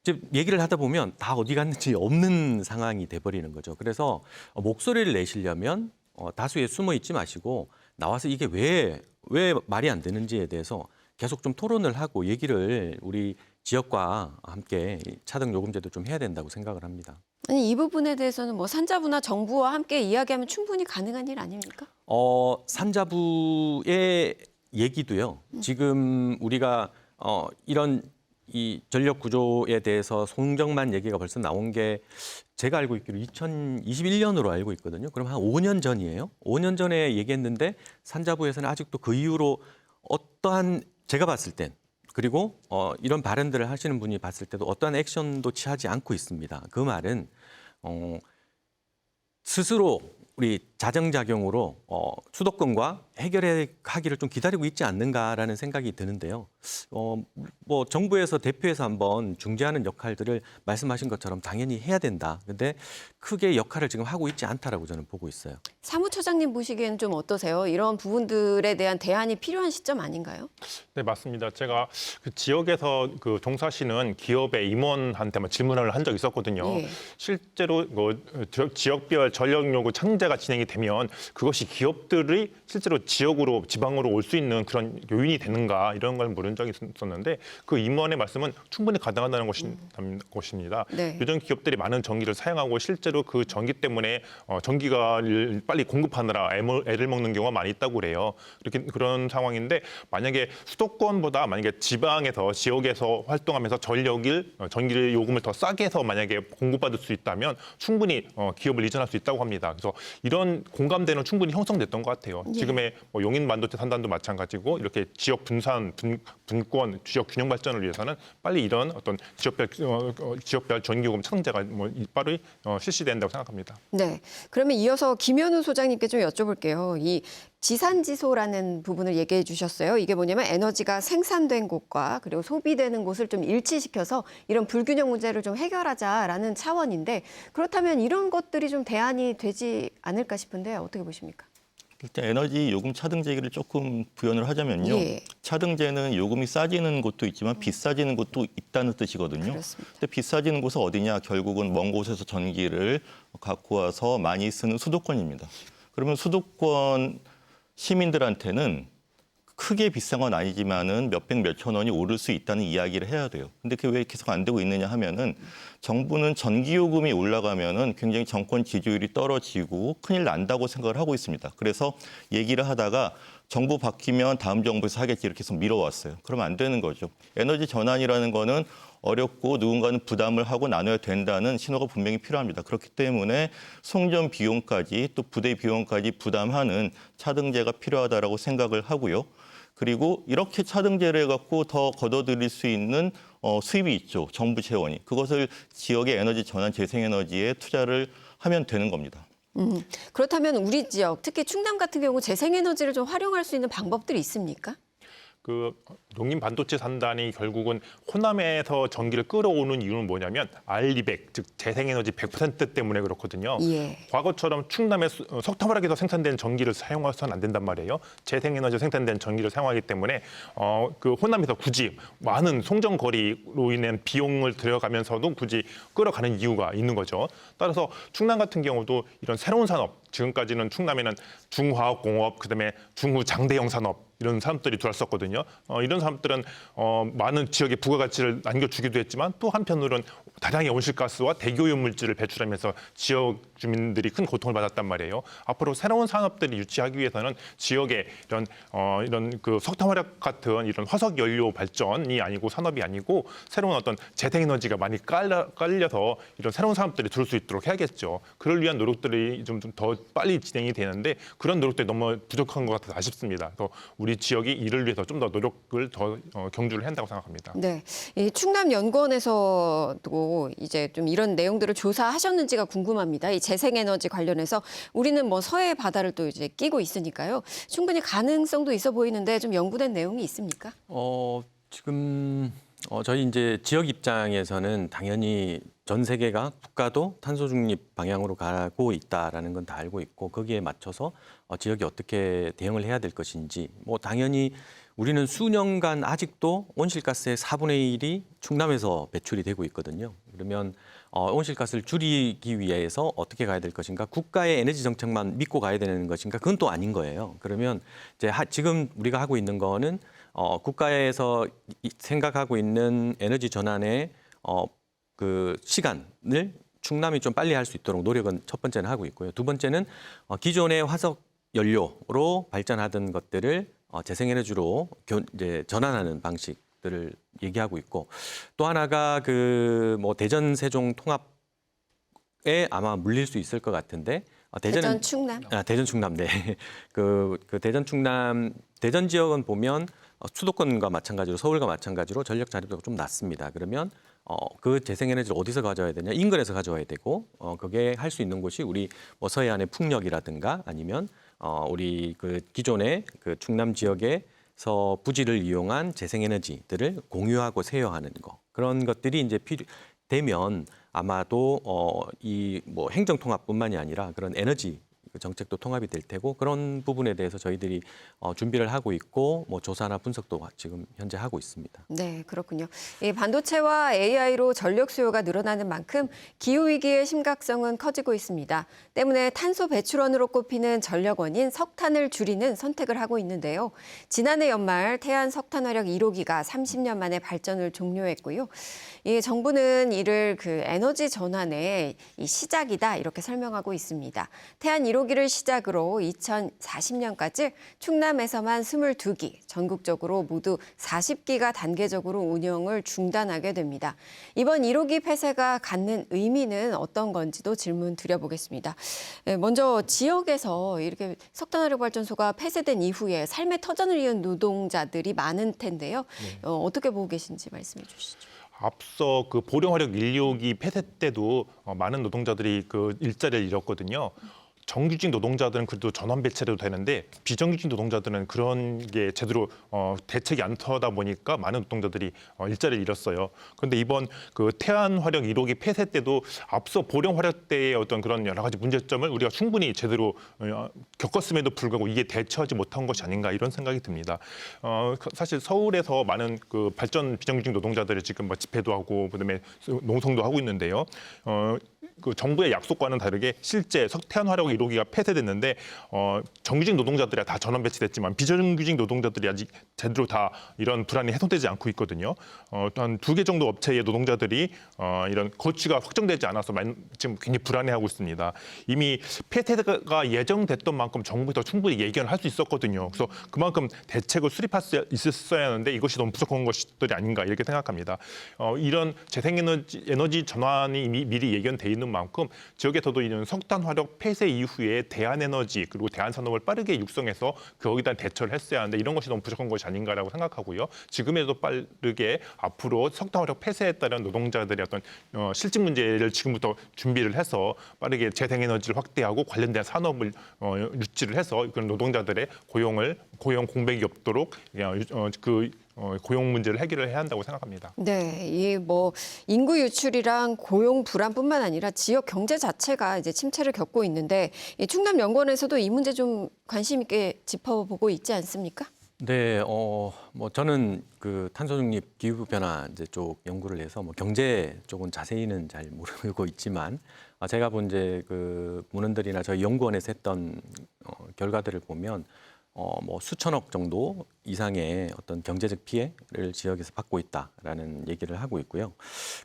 이제 얘기를 하다 보면 다 어디 갔는지 없는 상황이 돼버리는 거죠. 그래서 목소리를 내시려면 다수에 숨어 있지 마시고 나와서 이게 왜 말이 안 되는지에 대해서 계속 좀 토론을 하고 얘기를 우리 지역과 함께 차등 요금제도 좀 해야 된다고 생각을 합니다. 아니 이 부분에 대해서는 뭐 산자부나 정부와 함께 이야기하면 충분히 가능한 일 아닙니까? 산자부의 얘기도요. 지금 우리가 이런 이 전력 구조에 대해서 송정만 얘기가 벌써 나온 게 제가 알고 있기로 2021년으로 알고 있거든요. 그럼 한 5년 전이에요. 5년 전에 얘기했는데 산자부에서는 아직도 그 이후로 어떠한 제가 봤을 땐 그리고 이런 발언들을 하시는 분이 봤을 때도 어떠한 액션도 취하지 않고 있습니다. 그 말은 스스로 우리 자정작용으로 수도권과 해결하기를 좀 기다리고 있지 않는가라는 생각이 드는데요. 뭐 정부에서 대표에서 한번 중재하는 역할들을 말씀하신 것처럼 당연히 해야 된다. 근데 크게 역할을 지금 하고 있지 않다라고 저는 보고 있어요. 사무처장님 보시기에는 좀 어떠세요? 이런 부분들에 대한 대안이 필요한 시점 아닌가요? 네, 맞습니다. 제가 그 지역에서 그 종사하시는 기업의 임원한테만 질문을 한 적이 있었거든요. 예. 실제로 지역별 전력 요구 창제가 진행이 되면 그것이 기업들이 실제로 지역으로 지방으로 올 수 있는 그런 요인이 되는가 이런 걸 물은 적이 있었는데 그 임원의 말씀은 충분히 가능하다는 것입니다. 네. 요즘 기업들이 많은 전기를 사용하고 실제로 그 전기 때문에 전기가 빨리 공급하느라 애를 먹는 경우가 많이 있다고 그래요. 그런 상황인데 만약에 수도권보다 만약에 지방에서 지역에서 활동하면서 전기를 요금을 더 싸게 해서 만약에 공급받을 수 있다면 충분히 기업을 이전할 수 있다고 합니다. 그래서 이런 공감대는 충분히 형성됐던 것 같아요. 예. 지금의 용인 반도체 산단도 마찬가지고 이렇게 지역 분산, 분권, 지역 균형 발전을 위해서는 빨리 이런 어떤 지역별 전기요금 창제가 빠르게 실시된다고 생각합니다. 네. 그러면 이어서 김현우 소장님께 좀 여쭤볼게요. 이 지산지소라는 부분을 얘기해 주셨어요. 이게 뭐냐면 에너지가 생산된 곳과 그리고 소비되는 곳을 좀 일치시켜서 이런 불균형 문제를 좀 해결하자라는 차원인데 그렇다면 이런 것들이 좀 대안이 되지 않을까 싶은데 어떻게 보십니까? 일단 에너지 요금 차등제 얘기를 조금 부연을 하자면요. 예. 차등제는 요금이 싸지는 곳도 있지만 비싸지는 곳도 있다는 뜻이거든요. 그렇습니다. 근데 비싸지는 곳은 어디냐? 결국은 먼 곳에서 전기를 갖고 와서 많이 쓰는 수도권입니다. 그러면 수도권 시민들한테는 크게 비싼 건 아니지만은 몇백 몇천 원이 오를 수 있다는 이야기를 해야 돼요. 근데 그게 왜 계속 안 되고 있느냐 하면은 정부는 전기요금이 올라가면은 굉장히 정권 지지율이 떨어지고 큰일 난다고 생각을 하고 있습니다. 그래서 얘기를 하다가 정부 바뀌면 다음 정부에서 하겠지 이렇게 해서 미뤄왔어요. 그러면 안 되는 거죠. 에너지 전환이라는 거는 어렵고 누군가는 부담을 하고 나눠야 된다는 신호가 분명히 필요합니다. 그렇기 때문에 송전 비용까지 또 부대 비용까지 부담하는 차등제가 필요하다라고 생각을 하고요. 그리고 이렇게 차등제를 해갖고 더 걷어들일 수 있는 수입이 있죠. 정부 재원이. 그것을 지역의 에너지 전환 재생에너지에 투자를 하면 되는 겁니다. 그렇다면 우리 지역, 특히 충남 같은 경우 재생에너지를 좀 활용할 수 있는 방법들이 있습니까? 용인 반도체 산단이 결국은 호남에서 전기를 끌어오는 이유는 뭐냐면 R200, 즉 재생에너지 100% 때문에 그렇거든요. 예. 과거처럼 충남의 석탄화력에서 생산된 전기를 사용해서는 안 된단 말이에요. 재생에너지 생산된 전기를 사용하기 때문에 그 호남에서 굳이 많은 송전거리로 인한 비용을 들여가면서도 굳이 끌어가는 이유가 있는 거죠. 따라서 충남 같은 경우도 이런 새로운 산업, 지금까지는 충남에는 중화학공업, 그다음에 중후장대형 산업 이런 산업들이 들어왔었거든요. 이런 산업들은 많은 지역에 부가가치를 남겨주기도 했지만 또 한편으로는 다량의 온실가스와 대기오염 물질을 배출하면서 지역 주민들이 큰 고통을 받았단 말이에요. 앞으로 새로운 산업들이 유치하기 위해서는 지역에 이런 그 석탄화력 같은 이런 화석 연료 발전이 아니고 산업이 아니고 새로운 어떤 재생에너지가 많이 깔려서 이런 새로운 산업들이 들어올 수 있도록 해야겠죠. 그를 위한 노력들이 좀 더 빨리 진행이 되는데 그런 노력들이 너무 부족한 것 같아서 아쉽습니다. 그래서 우리 지역이 이를 위해서 좀 더 노력을 더 경주를 해야 한다고 생각합니다. 네, 이 충남연구원에서도 이제 좀 이런 내용들을 조사하셨는지가 궁금합니다. 이 재생에너지 관련해서 우리는 뭐 서해 바다를 또 이제 끼고 있으니까요. 충분히 가능성도 있어 보이는데 좀 연구된 내용이 있습니까? 지금 저희 이제 지역 입장에서는 당연히 전 세계가 국가도 탄소 중립 방향으로 가고 있다라는 건 다 알고 있고 거기에 맞춰서 지역이 어떻게 대응을 해야 될 것인지 뭐 당연히 우리는 수년간 아직도 온실가스의 4분의 1이 충남에서 배출이 되고 있거든요. 그러면 온실가스를 줄이기 위해서 어떻게 가야 될 것인가? 국가의 에너지 정책만 믿고 가야 되는 것인가? 그건 또 아닌 거예요. 그러면 이제 지금 우리가 하고 있는 거는 국가에서 생각하고 있는 에너지 전환의 그 시간을 충남이 좀 빨리 할 수 있도록 노력은 첫 번째는 하고 있고요. 두 번째는 기존의 화석 연료로 발전하던 것들을 재생에너지로 이제 전환하는 방식들을 얘기하고 있고 또 하나가 그 뭐 대전 세종 통합에 아마 물릴 수 있을 것 같은데 대전 충남. 대전 충남 네. 그 대전 충남 대전 지역은 보면 수도권과 마찬가지로 서울과 마찬가지로 전력 자립도가 좀 낮습니다. 그러면 그 재생에너지를 어디서 가져와야 되냐? 인근에서 가져와야 되고 그게 할 수 있는 곳이 우리 뭐 서해안의 풍력이라든가 아니면 우리 그 기존의 그 충남 지역에서 부지를 이용한 재생에너지들을 공유하고 세요하는 거 그런 것들이 이제 필요되면 아마도 이 뭐 행정통합뿐만이 아니라 그런 에너지 정책도 통합이 될 테고 그런 부분에 대해서 저희들이 준비를 하고 있고 뭐 조사나 분석도 지금 현재 하고 있습니다. 네, 그렇군요. 이 반도체와 AI로 전력 수요가 늘어나는 만큼 기후 위기의 심각성은 커지고 있습니다. 때문에 탄소 배출원으로 꼽히는 전력원인 석탄을 줄이는 선택을 하고 있는데요. 지난해 연말 태안 석탄 화력 1호기가 30년 만에 발전을 종료했고요. 이 정부는 이를 그 에너지 전환의 이 시작이다 이렇게 설명하고 있습니다. 태안 1호기를 시작으로 2040년까지 충남에서만 22기, 전국적으로 모두 40기가 단계적으로 운영을 중단하게 됩니다. 이번 1호기 폐쇄가 갖는 의미는 어떤 건지도 질문 드려보겠습니다. 먼저 지역에서 이렇게 석탄화력 발전소가 폐쇄된 이후에 삶의 터전을 이은 노동자들이 많은 텐데요. 어떻게 보고 계신지 말씀해 주시죠. 앞서 그 보령화력 1호기 폐쇄 때도 많은 노동자들이 그 일자리를 잃었거든요. 정규직 노동자들은 그래도 전환 배치해도 되는데 비정규직 노동자들은 그런 게 제대로 대책이 안 터다 보니까 많은 노동자들이 일자리를 잃었어요. 그런데 이번 그 태안 화력 1호기 폐쇄 때도 앞서 보령 화력 때의 어떤 그런 여러 가지 문제점을 우리가 충분히 제대로 겪었음에도 불구하고 이게 대처하지 못한 것이 아닌가 이런 생각이 듭니다. 사실 서울에서 많은 그 발전 비정규직 노동자들이 지금 뭐 집회도 하고 그다음에 농성도 하고 있는데요. 그 정부의 약속과는 다르게 실제 석탄 화력 1호기가 폐쇄됐는데 정규직 노동자들이 다 전원 배치됐지만 비정규직 노동자들이 아직 제대로 다 이런 불안이 해소되지 않고 있거든요. 한 2개 정도 업체의 노동자들이 이런 거취가 확정되지 않아서 지금 굉장히 불안해하고 있습니다. 이미 폐쇄가 예정됐던 만큼 정부에서 충분히 예견을 할 수 있었거든요. 그래서 그만큼 대책을 수립할 수 있었어야 하는데 이것이 너무 부족한 것들이 아닌가 이렇게 생각합니다. 이런 재생에너지 전환이 이미 미리 예견돼 있는 만큼 지역에서도 이런 석탄 화력 폐쇄 이후에 대한에너지 그리고 대한산업을 빠르게 육성해서 거기다 대처를 했어야 하는데 이런 것이 너무 부족한 것이 아닌가라고 생각하고요. 지금에도 빠르게 앞으로 석탄 화력 폐쇄에 따른 노동자들의 어떤 실직 문제를 지금부터 준비를 해서 빠르게 재생에너지를 확대하고 관련된 산업을 유치를 해서 그런 노동자들의 고용 공백이 없도록 고용 문제를 해결을 해야 한다고 생각합니다. 네, 이 뭐 인구 유출이랑 고용 불안뿐만 아니라 지역 경제 자체가 이제 침체를 겪고 있는데 이 충남연구원에서도 이 문제 좀 관심 있게 짚어보고 있지 않습니까? 네, 뭐 저는 그 탄소 중립 기후 변화 이제 쪽 연구를 해서 뭐 경제 쪽은 자세히는 잘 모르고 있지만 제가 본 이제 그 문헌들이나 저희 연구원에서 했던 결과들을 보면 뭐 수천억 정도 이상의 어떤 경제적 피해를 지역에서 받고 있다라는 얘기를 하고 있고요.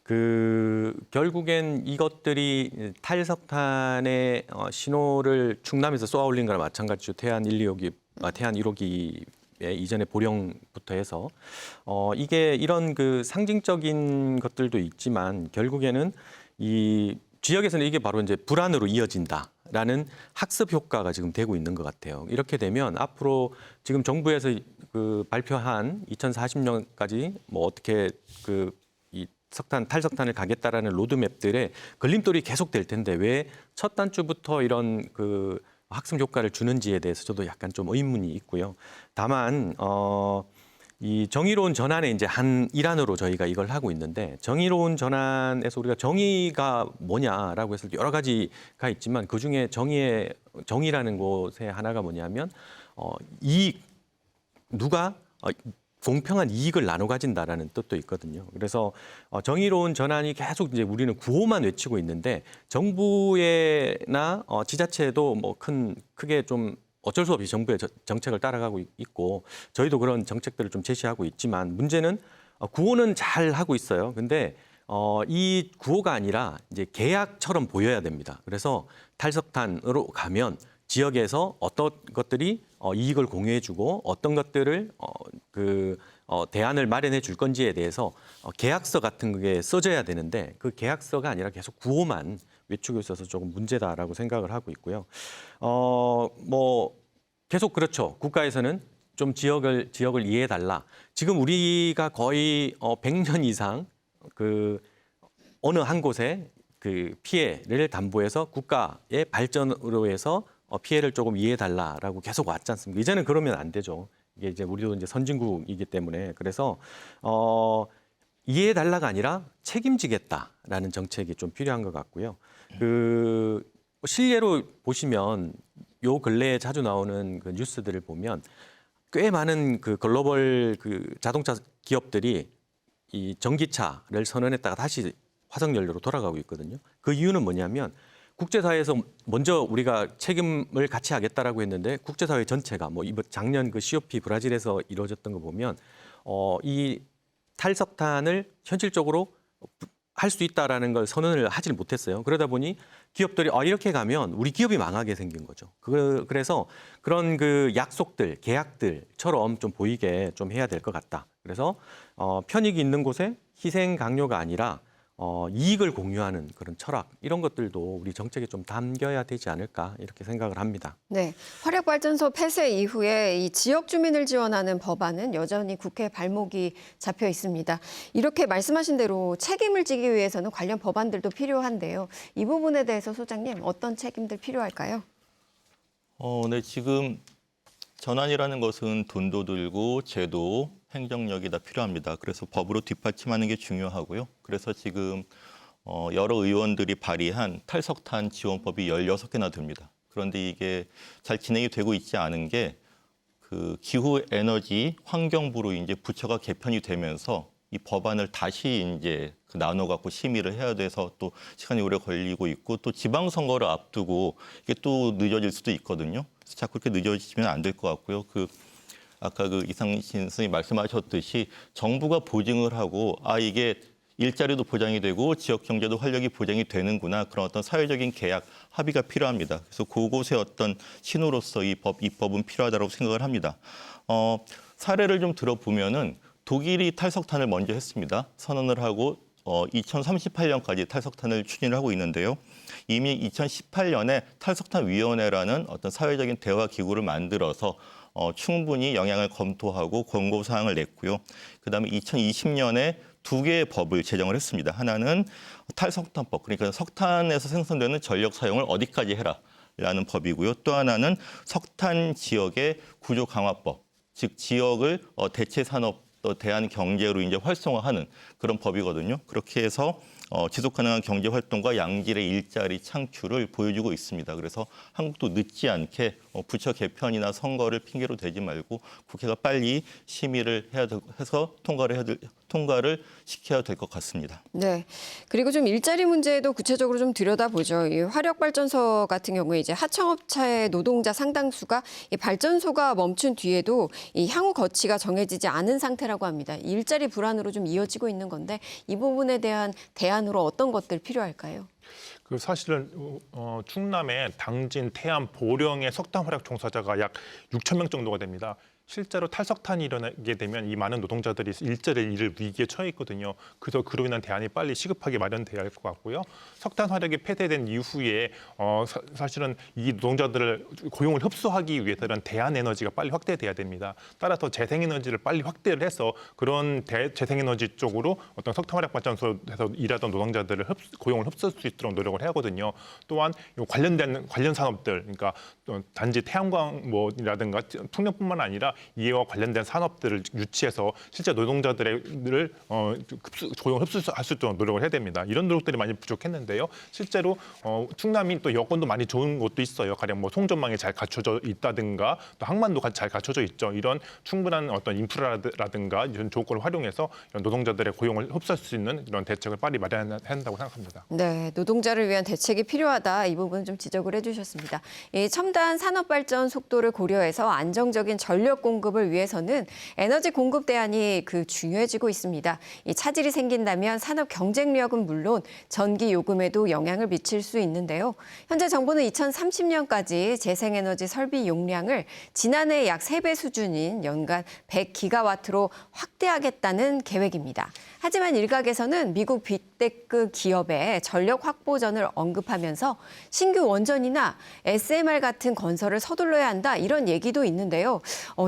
그 결국엔 이것들이 탈석탄의 신호를 충남에서 쏘아올린 거나 마찬가지로 태안 1호기 이전에 보령부터 해서 이게 이런 그 상징적인 것들도 있지만 결국에는 이 지역에서는 이게 바로 이제 불안으로 이어진다라는 학습 효과가 지금 되고 있는 것 같아요. 이렇게 되면 앞으로 지금 정부에서 그 발표한 2040년까지 뭐 어떻게 이 탈석탄을 가겠다라는 로드맵들의 걸림돌이 계속될 텐데 왜 첫 단추부터 이런 그 학습 효과를 주는지에 대해서 저도 약간 좀 의문이 있고요. 다만 이 정의로운 전환의 이제 한 일환으로 저희가 이걸 하고 있는데 정의로운 전환에서 우리가 정의가 뭐냐라고 해서 여러 가지가 있지만 그중에 정의라는 곳에 하나가 뭐냐면 이익 누가 공평한 이익을 나눠 가진다라는 뜻도 있거든요. 그래서 정의로운 전환이 계속 이제 우리는 구호만 외치고 있는데 정부나 지자체도 뭐 크게 좀 어쩔 수 없이 정부의 정책을 따라가고 있고 저희도 그런 정책들을 좀 제시하고 있지만 문제는 구호는 잘 하고 있어요. 근데 이 구호가 아니라 이제 계약처럼 보여야 됩니다. 그래서 탈석탄으로 가면 지역에서 어떤 것들이 이익을 공유해주고 어떤 것들을 대안을 마련해 줄 건지에 대해서 계약서 같은 게 써져야 되는데 그 계약서가 아니라 계속 구호만 외치고 있어서 조금 문제다라고 생각을 하고 있고요. 뭐 계속 그렇죠. 국가에서는 좀 지역을 이해해 달라. 지금 우리가 거의 100년 이상 어느 한 곳에 그 피해를 담보해서 국가의 발전으로 해서 피해를 조금 이해해달라라고 계속 왔지 않습니까? 이제는 그러면 안 되죠. 이게 이제 우리도 이제 선진국이기 때문에 그래서 이해해달라가 아니라 책임지겠다라는 정책이 좀 필요한 것 같고요. 그 실례로 보시면 요 근래에 자주 나오는 그 뉴스들을 보면 꽤 많은 그 글로벌 그 자동차 기업들이 이 전기차를 선언했다가 다시 화석연료로 돌아가고 있거든요. 그 이유는 뭐냐면 국제사회에서 먼저 우리가 책임을 같이 하겠다라고 했는데 국제사회 전체가 뭐 이번 작년 그 COP 브라질에서 이루어졌던 거 보면 이 탈석탄을 현실적으로 할 수 있다라는 걸 선언을 하질 못했어요. 그러다 보니 기업들이 이렇게 가면 우리 기업이 망하게 생긴 거죠. 그래서 그런 그 약속들, 계약들처럼 좀 보이게 좀 해야 될 것 같다. 그래서 편익이 있는 곳에 희생 강요가 아니라 이익을 공유하는 그런 철학 이런 것들도 우리 정책에 좀 담겨야 되지 않을까 이렇게 생각을 합니다. 네, 화력발전소 폐쇄 이후에 이 지역 주민을 지원하는 법안은 여전히 국회 발목이 잡혀 있습니다. 이렇게 말씀하신 대로 책임을 지기 위해서는 관련 법안들도 필요한데요. 이 부분에 대해서 소장님 어떤 책임들 필요할까요? 네, 지금 전환이라는 것은 돈도 들고 제도, 행정력이 다 필요합니다. 그래서 법으로 뒷받침하는 게 중요하고요. 그래서 지금 여러 의원들이 발의한 탈석탄 지원법이 16개나 됩니다. 그런데 이게 잘 진행이 되고 있지 않은 게 그 기후 에너지 환경부로 이제 부처가 개편이 되면서 이 법안을 다시 이제 나눠 갖고 심의를 해야 돼서 또 시간이 오래 걸리고 있고 또 지방선거를 앞두고 이게 또 늦어질 수도 있거든요. 그래서 자꾸 이렇게 늦어지면 안 될 것 같고요. 아까 그 이상신 선생님이 말씀하셨듯이 정부가 보증을 하고 이게 일자리도 보장이 되고 지역 경제도 활력이 보장이 되는구나 그런 어떤 사회적인 계약 합의가 필요합니다. 그래서 그곳의 어떤 신호로서 이 법은 필요하다고 생각을 합니다. 사례를 좀 들어보면은 독일이 탈석탄을 먼저 했습니다. 선언을 하고 2038년까지 탈석탄을 추진을 하고 있는데요. 이미 2018년에 탈석탄위원회라는 어떤 사회적인 대화 기구를 만들어서 충분히 영향을 검토하고 권고사항을 냈고요. 그다음에 2020년에 2개의 법을 제정을 했습니다. 하나는 탈석탄법, 그러니까 석탄에서 생성되는 전력 사용을 어디까지 해라라는 법이고요. 또 하나는 석탄 지역의 구조 강화법, 즉 지역을 대체 산업 대한 경제로 이제 활성화하는 그런 법이거든요. 그렇게 해서 지속 가능한 경제 활동과 양질의 일자리 창출을 보여주고 있습니다. 그래서 한국도 늦지 않게 부처 개편이나 선거를 핑계로 대지 말고 국회가 빨리 심의를 해서 통과를 시켜야 될 것 같습니다. 네. 그리고 좀 일자리 문제도 구체적으로 좀 들여다보죠. 이 화력발전소 같은 경우에 이제 하청업체의 노동자 상당수가 이 발전소가 멈춘 뒤에도 이 향후 거치가 정해지지 않은 상태라고 합니다. 일자리 불안으로 좀 이어지고 있는 건데 이 부분에 대한 대안으로 어떤 것들 필요할까요? 그 사실은 충남의 당진, 태안, 보령의 석탄 화력 종사자가 약 6천 명 정도가 됩니다. 실제로 탈석탄이 일어나게 되면 이 많은 노동자들이 일자리 잃을 위기에 처해 있거든요. 그래서 그로 인한 대안이 빨리 시급하게 마련돼야 할 것 같고요. 석탄 화력이 폐쇄된 이후에 사실은 이 노동자들을 고용을 흡수하기 위해서는 대안 에너지가 빨리 확대돼야 됩니다. 따라서 재생에너지를 빨리 확대를 해서 그런 재생에너지 쪽으로 어떤 석탄 화력 발전소에서 일하던 노동자들을 고용을 흡수할 수 있도록 노력을 해야 하거든요. 또한 관련 산업들, 그러니까 단지 태양광이라든가 풍력뿐만 아니라 이와 관련된 산업들을 유치해서 실제 노동자들을 고용을 흡수할 수 있도록 노력을 해야 됩니다. 이런 노력들이 많이 부족했는데요. 실제로 충남이 또 여건도 많이 좋은 곳도 있어요. 가령 뭐 송전망이 잘 갖춰져 있다든가 또 항만도 잘 갖춰져 있죠. 이런 충분한 어떤 인프라라든가 이런 조건을 활용해서 이런 노동자들의 고용을 흡수할 수 있는 이런 대책을 빨리 마련해야 한다고 생각합니다. 네, 노동자를 위한 대책이 필요하다. 이 부분 좀 지적을 해주셨습니다. 이 첨단 산업 발전 속도를 고려해서 안정적인 전력 공급을 위해서는 에너지 공급 대안이 중요해지고 있습니다. 이 차질이 생긴다면 산업 경쟁력은 물론 전기 요금에도 영향을 미칠 수 있는데요. 현재 정부는 2030년까지 재생에너지 설비 용량을 지난해 약 3배 수준인 연간 100기가와트로 확대하겠다는 계획입니다. 하지만 일각에서는 미국 빅테크 기업의 전력 확보전을 언급하면서 신규 원전이나 SMR 같은 건설을 서둘러야 한다 이런 얘기도 있는데요.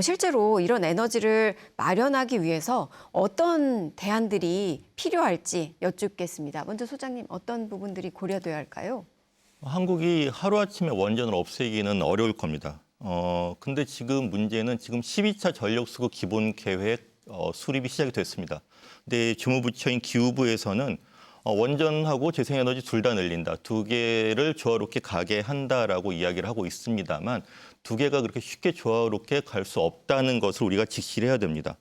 실제로 이런 에너지를 마련하기 위해서 어떤 대안들이 필요할지 여쭙겠습니다. 먼저 소장님, 어떤 부분들이 고려돼야 할까요? 한국이 하루아침에 원전을 없애기는 어려울 겁니다. 근데 지금 문제는 지금 12차 전력수급 기본 계획 수립이 시작이 됐습니다. 근데 주무부처인 기후부에서는 원전하고 재생에너지 둘 다 늘린다. 두 개를 조화롭게 가게 한다라고 이야기를 하고 있습니다만 두 개가 그렇게 쉽게 조화롭게 갈 수 없다는 것을 우리가 직시를 해야 됩니다.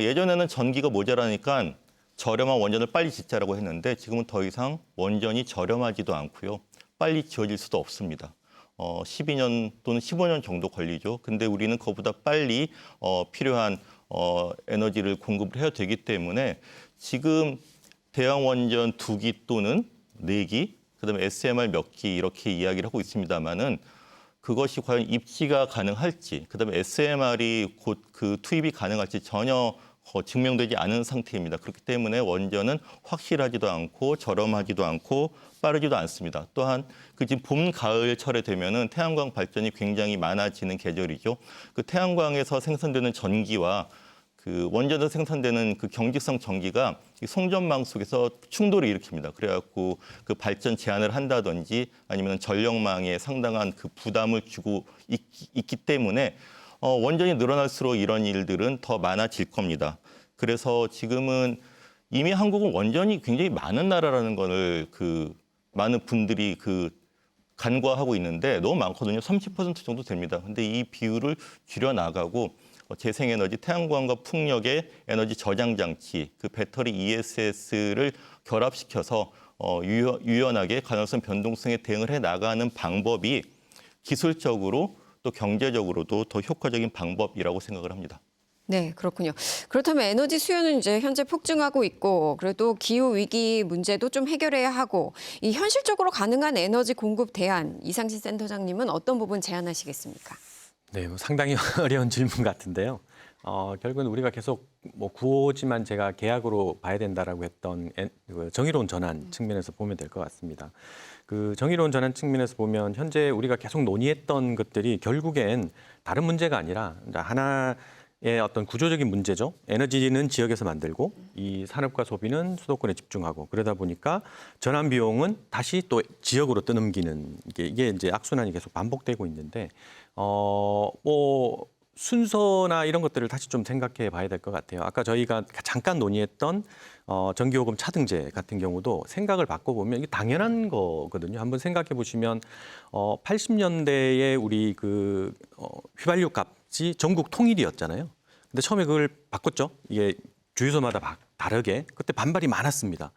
예전에는 전기가 모자라니까 저렴한 원전을 빨리 짓자라고 했는데 지금은 더 이상 원전이 저렴하지도 않고요. 빨리 지어질 수도 없습니다. 12년 또는 15년 정도 걸리죠. 근데 우리는 그보다 빨리 필요한 에너지를 공급을 해야 되기 때문에 지금 대형 원전 2기 또는 4기, 그다음에 SMR 몇 기 이렇게 이야기를 하고 있습니다만은 그것이 과연 입지가 가능할지, 그다음에 SMR이 곧 그 투입이 가능할지 전혀 증명되지 않은 상태입니다. 그렇기 때문에 원전은 확실하지도 않고 저렴하지도 않고 빠르지도 않습니다. 또한 그 지금 봄, 가을철에 되면은 태양광 발전이 굉장히 많아지는 계절이죠. 그 태양광에서 생산되는 전기와 그 원전에서 생산되는 그 경직성 전기가 송전망 속에서 충돌을 일으킵니다. 그래갖고 그 발전 제한을 한다든지 아니면 전력망에 상당한 그 부담을 주고 있기 때문에 원전이 늘어날수록 이런 일들은 더 많아질 겁니다. 그래서 지금은 이미 한국은 원전이 굉장히 많은 나라라는 거를 그 많은 분들이 그 간과하고 있는데 너무 많거든요. 30% 정도 됩니다. 근데 이 비율을 줄여 나가고 재생에너지, 태양광과 풍력의 에너지 저장 장치, 그 배터리 ESS를 결합시켜서 유연하게 가능성 변동성에 대응을 해 나가는 방법이 기술적으로 또 경제적으로도 더 효과적인 방법이라고 생각을 합니다. 네, 그렇군요. 그렇다면 에너지 수요는 이제 현재 폭증하고 있고, 그래도 기후 위기 문제도 좀 해결해야 하고, 이 현실적으로 가능한 에너지 공급 대안, 이상신 센터장님은 어떤 부분 제안하시겠습니까? 네, 상당히 어려운 질문 같은데요. 결국은 우리가 계속 뭐 구호지만 제가 계약으로 봐야 된다라고 했던 정의로운 전환 측면에서 보면 될 것 같습니다. 그 정의로운 전환 측면에서 보면 현재 우리가 계속 논의했던 것들이 결국엔 다른 문제가 아니라 하나의 어떤 구조적인 문제죠. 에너지는 지역에서 만들고 이 산업과 소비는 수도권에 집중하고 그러다 보니까 전환 비용은 다시 또 지역으로 떠넘기는 이게 이제 악순환이 계속 반복되고 있는데 뭐 순서나 이런 것들을 다시 좀 생각해 봐야 될 것 같아요. 아까 저희가 잠깐 논의했던 전기요금 차등제 같은 경우도 생각을 바꿔보면 이게 당연한 거거든요. 한번 생각해 보시면 80년대에 우리 그 휘발유 값이 전국 통일이었잖아요. 근데 처음에 그걸 바꿨죠. 이게 주유소마다 다르게. 그때 반발이 많았습니다.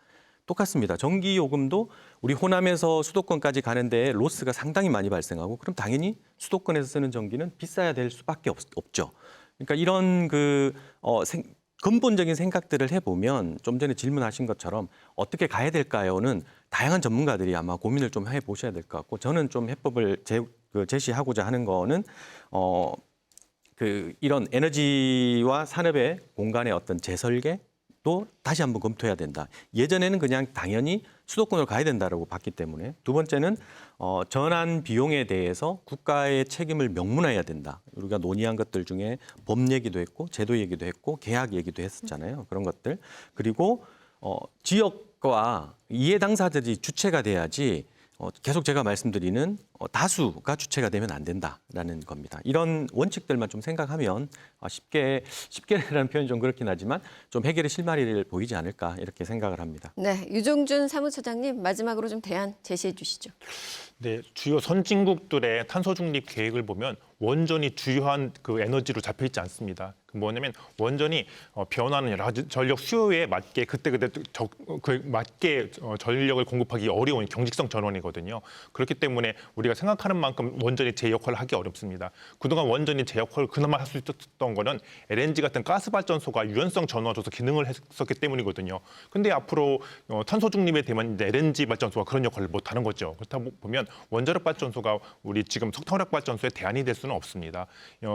똑같습니다. 전기요금도 우리 호남에서 수도권까지 가는데 로스가 상당히 많이 발생하고 그럼 당연히 수도권에서 쓰는 전기는 비싸야 될 수밖에 없죠. 그러니까 이런 근본적인 생각들을 해보면 좀 전에 질문하신 것처럼 어떻게 가야 될까요는 다양한 전문가들이 아마 고민을 좀 해보셔야 될 것 같고 저는 좀 해법을 제시하고자 하는 거는 이런 에너지와 산업의 공간의 어떤 재설계 또 다시 한번 검토해야 된다. 예전에는 그냥 당연히 수도권으로 가야 된다라고 봤기 때문에 두 번째는 전환 비용에 대해서 국가의 책임을 명문화해야 된다. 우리가 논의한 것들 중에 법 얘기도 했고 제도 얘기도 했고 계약 얘기도 했었잖아요. 그런 것들. 그리고 지역과 이해 당사자들이 주체가 돼야지 계속 제가 말씀드리는 다수가 주체가 되면 안 된다라는 겁니다. 이런 원칙들만 좀 생각하면 쉽게라는 표현이 좀 그렇긴 하지만 좀 해결의 실마리를 보이지 않을까 이렇게 생각을 합니다. 네, 유종준 사무처장님 마지막으로 좀 대안 제시해 주시죠. 네, 주요 선진국들의 탄소 중립 계획을 보면 원전이 주요한 그 에너지로 잡혀 있지 않습니다. 뭐냐면 원전이 변하는 여러 가지 전력 수요에 맞게 그때그때 맞게 전력을 공급하기 어려운 경직성 전원이거든요. 그렇기 때문에 우리가 생각하는 만큼 원전이 제 역할을 하기 어렵습니다. 그동안 원전이 제 역할을 그나마 할 수 있었던 거는 LNG 같은 가스 발전소가 유연성 전원으로서 기능을 했었기 때문이거든요. 근데 앞으로 탄소 중립에 되면 이제 LNG 발전소가 그런 역할을 못 하는 거죠. 그렇다 보면 원자력 발전소가 우리 지금 석탄화력 발전소의 대안이 될 수는 없습니다.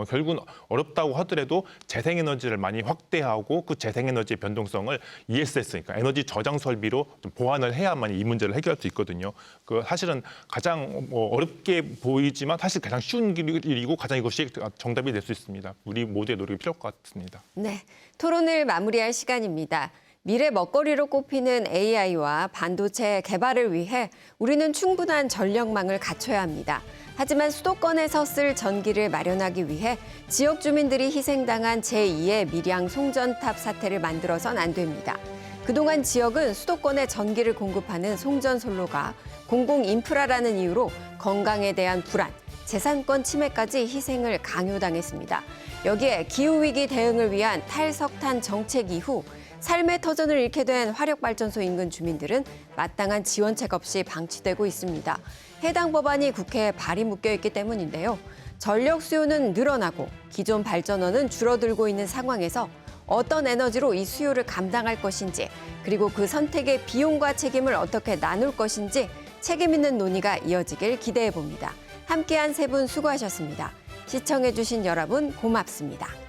결국은 어렵다고 하더라도 재생에너지를 많이 확대하고 그 재생에너지의 변동성을 ESS, 그러니까 에너지 저장 설비로 좀 보완을 해야만 이 문제를 해결할 수 있거든요. 그 사실은 가장 어렵게 보이지만 사실 가장 쉬운 길이고 가장 이것이 정답이 될 수 있습니다. 우리 모두의 노력이 필요할 것 같습니다. 네, 토론을 마무리할 시간입니다. 미래 먹거리로 꼽히는 AI와 반도체 개발을 위해 우리는 충분한 전력망을 갖춰야 합니다. 하지만 수도권에서 쓸 전기를 마련하기 위해 지역 주민들이 희생당한 제2의 밀양 송전탑 사태를 만들어선 안 됩니다. 그동안 지역은 수도권에 전기를 공급하는 송전솔로가 공공 인프라라는 이유로 건강에 대한 불안, 재산권 침해까지 희생을 강요당했습니다. 여기에 기후위기 대응을 위한 탈석탄 정책 이후 삶의 터전을 잃게 된 화력발전소 인근 주민들은 마땅한 지원책 없이 방치되고 있습니다. 해당 법안이 국회에 발이 묶여 있기 때문인데요. 전력 수요는 늘어나고 기존 발전원은 줄어들고 있는 상황에서 어떤 에너지로 이 수요를 감당할 것인지, 그리고 그 선택의 비용과 책임을 어떻게 나눌 것인지 책임 있는 논의가 이어지길 기대해 봅니다. 함께한 세 분 수고하셨습니다. 시청해주신 여러분 고맙습니다.